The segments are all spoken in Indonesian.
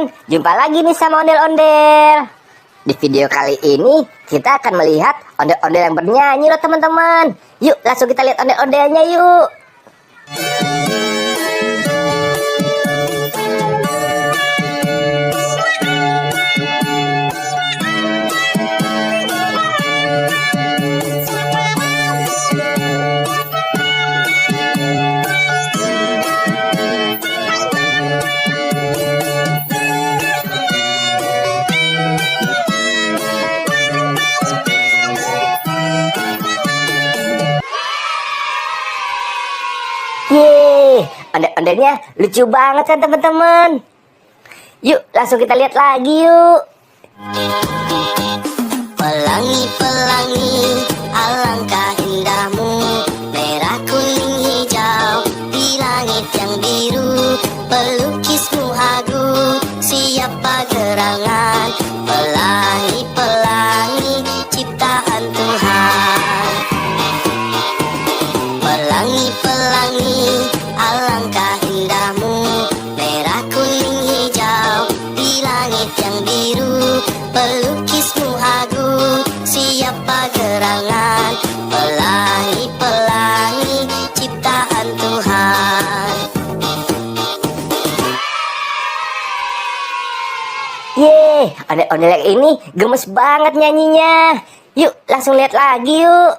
teman-teman, jumpa lagi nih sama ondel-ondel. Di video kali ini kita akan melihat ondel-ondel yang bernyanyi loh teman-teman. Yuk langsung kita lihat ondel-ondelnya yuk. Yeay, ondel-ondelnya lucu banget kan teman-teman. Yuk langsung kita lihat lagi yuk. Pelangi-pelangi, alangkah indahmu, merah kuning hijau di langit yang biru. Pelukismu hagu, siapa gerangan, pelangi-pelangi ciptaan Tuhan. Pelangi-pelangi, alangkah indahmu, merah kuning hijau di langit yang biru. Pelukismu hagu, siapa gerangan, pelangi-pelangi ciptaan Tuhan. Yeay, ondel-ondel yang ini gemes banget nyanyinya. Yuk langsung lihat lagi yuk.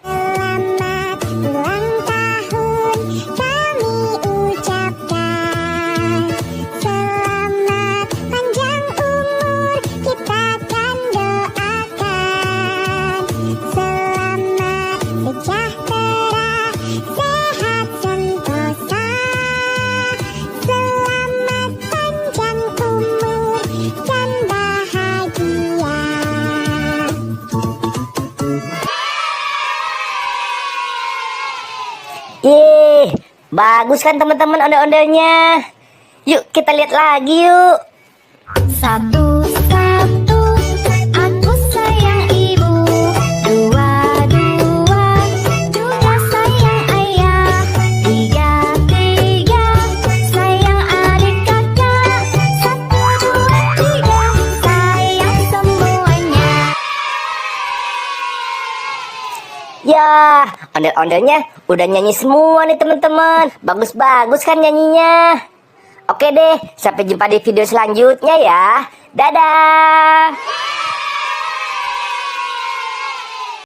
Selamat ulang tahun kami ucapkan. Selamat panjang umur kita kan doakan. Selamat sejahtera, sehat sentosa. Selamat panjang umur dan bahagia. Yeay, bagus kan teman-teman ondel-ondelnya. Yuk kita lihat lagi yuk. Satu-satu aku sayang ibu, dua-dua juga sayang ayah, tiga-tiga sayang adik kakak, satu, dua, tiga sayang semuanya. Ya, ondel-ondelnya udah nyanyi semua nih teman-teman. Bagus-bagus kan nyanyinya. Oke deh, sampai jumpa di video selanjutnya ya. Dadah.